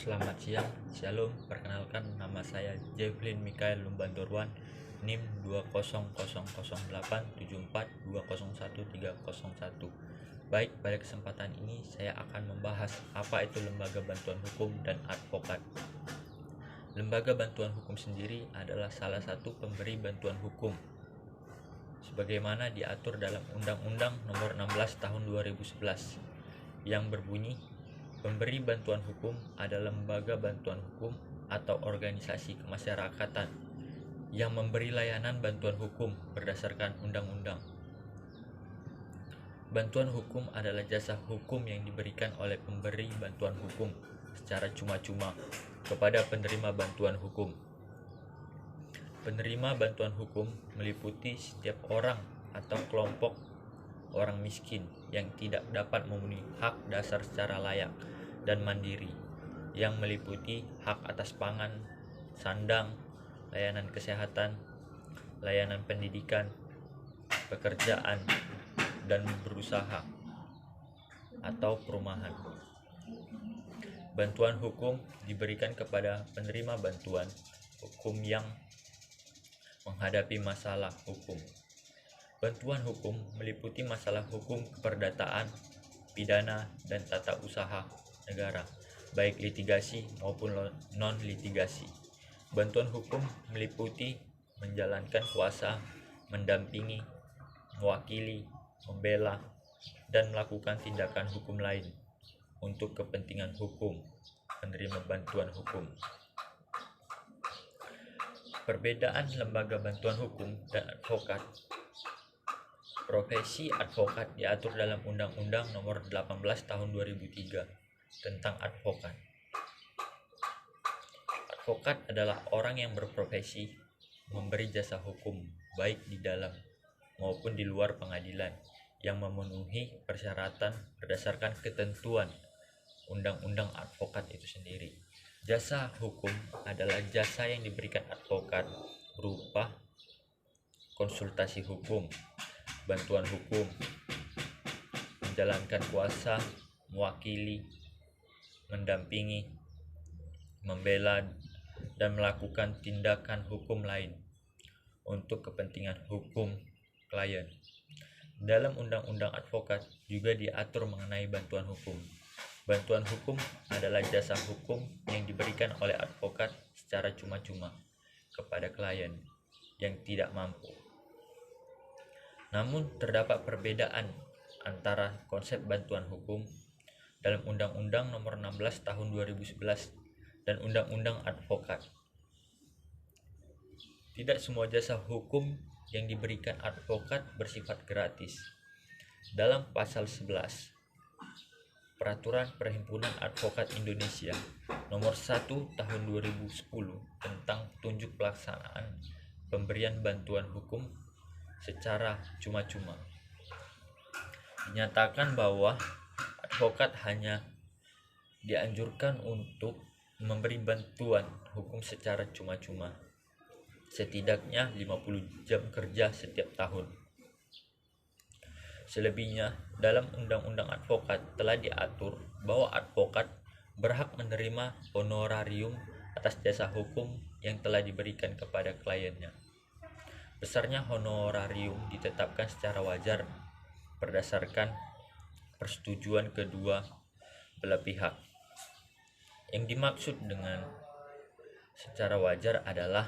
selamat siang, Shalom. Perkenalkan, nama saya Jevlin Mikael Lumbanturwan, NIM 2000874201301. Baik, pada kesempatan ini saya akan membahas apa itu lembaga bantuan hukum dan advokat. Lembaga bantuan hukum sendiri adalah salah satu pemberi bantuan hukum sebagaimana diatur dalam Undang-Undang Nomor 16 Tahun 2011 yang berbunyi, pemberi bantuan hukum adalah lembaga bantuan hukum atau organisasi kemasyarakatan yang memberi layanan bantuan hukum berdasarkan undang-undang. Bantuan hukum adalah jasa hukum yang diberikan oleh pemberi bantuan hukum secara cuma-cuma kepada penerima bantuan hukum. Penerima bantuan hukum meliputi setiap orang atau kelompok orang miskin yang tidak dapat memenuhi hak dasar secara layak dan mandiri, yang meliputi hak atas pangan, sandang, layanan kesehatan, layanan pendidikan, pekerjaan, dan berusaha atau perumahan. Bantuan hukum diberikan kepada penerima bantuan hukum yang menghadapi masalah hukum. Bantuan hukum meliputi masalah hukum keperdataan, pidana, dan tata usaha negara, baik litigasi maupun non-litigasi. Bantuan hukum meliputi menjalankan kuasa, mendampingi, mewakili, membela, dan melakukan tindakan hukum lain untuk kepentingan hukum penerima bantuan hukum. Perbedaan lembaga bantuan hukum dan advokat. Profesi advokat diatur dalam Undang-Undang Nomor 18 Tahun 2003 tentang advokat. Advokat adalah orang yang berprofesi memberi jasa hukum baik di dalam maupun di luar pengadilan yang memenuhi persyaratan berdasarkan ketentuan Undang-Undang Advokat itu sendiri. Jasa hukum adalah jasa yang diberikan advokat berupa konsultasi hukum, bantuan hukum, menjalankan kuasa, mewakili, mendampingi, membela, dan melakukan tindakan hukum lain untuk kepentingan hukum klien. Dalam Undang-Undang Advokat juga diatur mengenai bantuan hukum. Bantuan hukum adalah jasa hukum yang diberikan oleh advokat secara cuma-cuma kepada klien yang tidak mampu. Namun terdapat perbedaan antara konsep bantuan hukum dalam Undang-Undang Nomor 16 Tahun 2011 dan Undang-Undang Advokat. Tidak semua jasa hukum yang diberikan advokat bersifat gratis. Dalam pasal 11 Peraturan Perhimpunan Advokat Indonesia Nomor 1 Tahun 2010 tentang petunjuk pelaksanaan pemberian bantuan hukum secara cuma-cuma, dinyatakan bahwa advokat hanya dianjurkan untuk memberi bantuan hukum secara cuma-cuma setidaknya 50 jam kerja setiap tahun. Selebihnya, dalam Undang-Undang Advokat telah diatur bahwa advokat berhak menerima honorarium atas jasa hukum yang telah diberikan kepada kliennya. Besarnya honorarium ditetapkan secara wajar berdasarkan persetujuan kedua belah pihak. Yang dimaksud dengan secara wajar adalah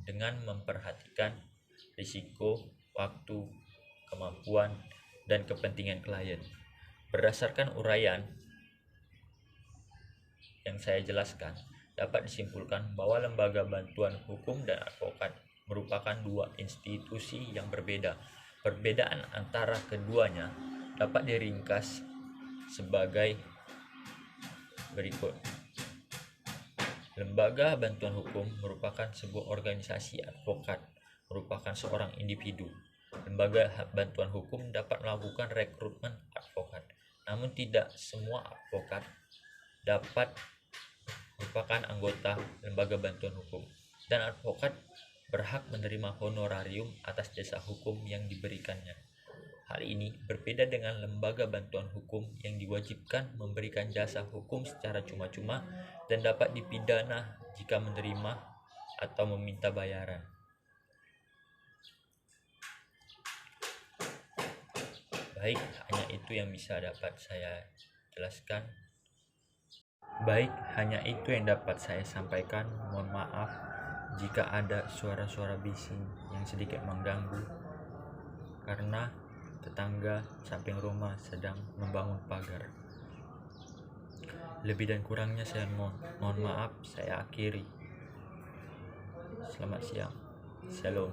dengan memperhatikan risiko, waktu, kemampuan, dan kepentingan klien. Berdasarkan uraian yang saya jelaskan, dapat disimpulkan bahwa lembaga bantuan hukum dan advokat merupakan dua institusi yang berbeda. Perbedaan antara keduanya dapat diringkas sebagai berikut. Lembaga bantuan hukum merupakan sebuah organisasi, advokat merupakan seorang individu. Lembaga bantuan hukum dapat melakukan rekrutmen advokat, namun tidak semua advokat dapat merupakan anggota lembaga bantuan hukum, dan advokat berhak menerima honorarium atas jasa hukum yang diberikannya. Hal ini berbeda dengan lembaga bantuan hukum yang diwajibkan memberikan jasa hukum secara cuma-cuma dan dapat dipidana jika menerima atau meminta bayaran. Baik, hanya itu yang bisa dapat saya jelaskan. Sampaikan. Mohon maaf jika ada suara-suara bising yang sedikit mengganggu, karena tetangga samping rumah sedang membangun pagar. Lebih dan kurangnya saya mohon maaf, saya akhiri. Selamat siang. Shalom.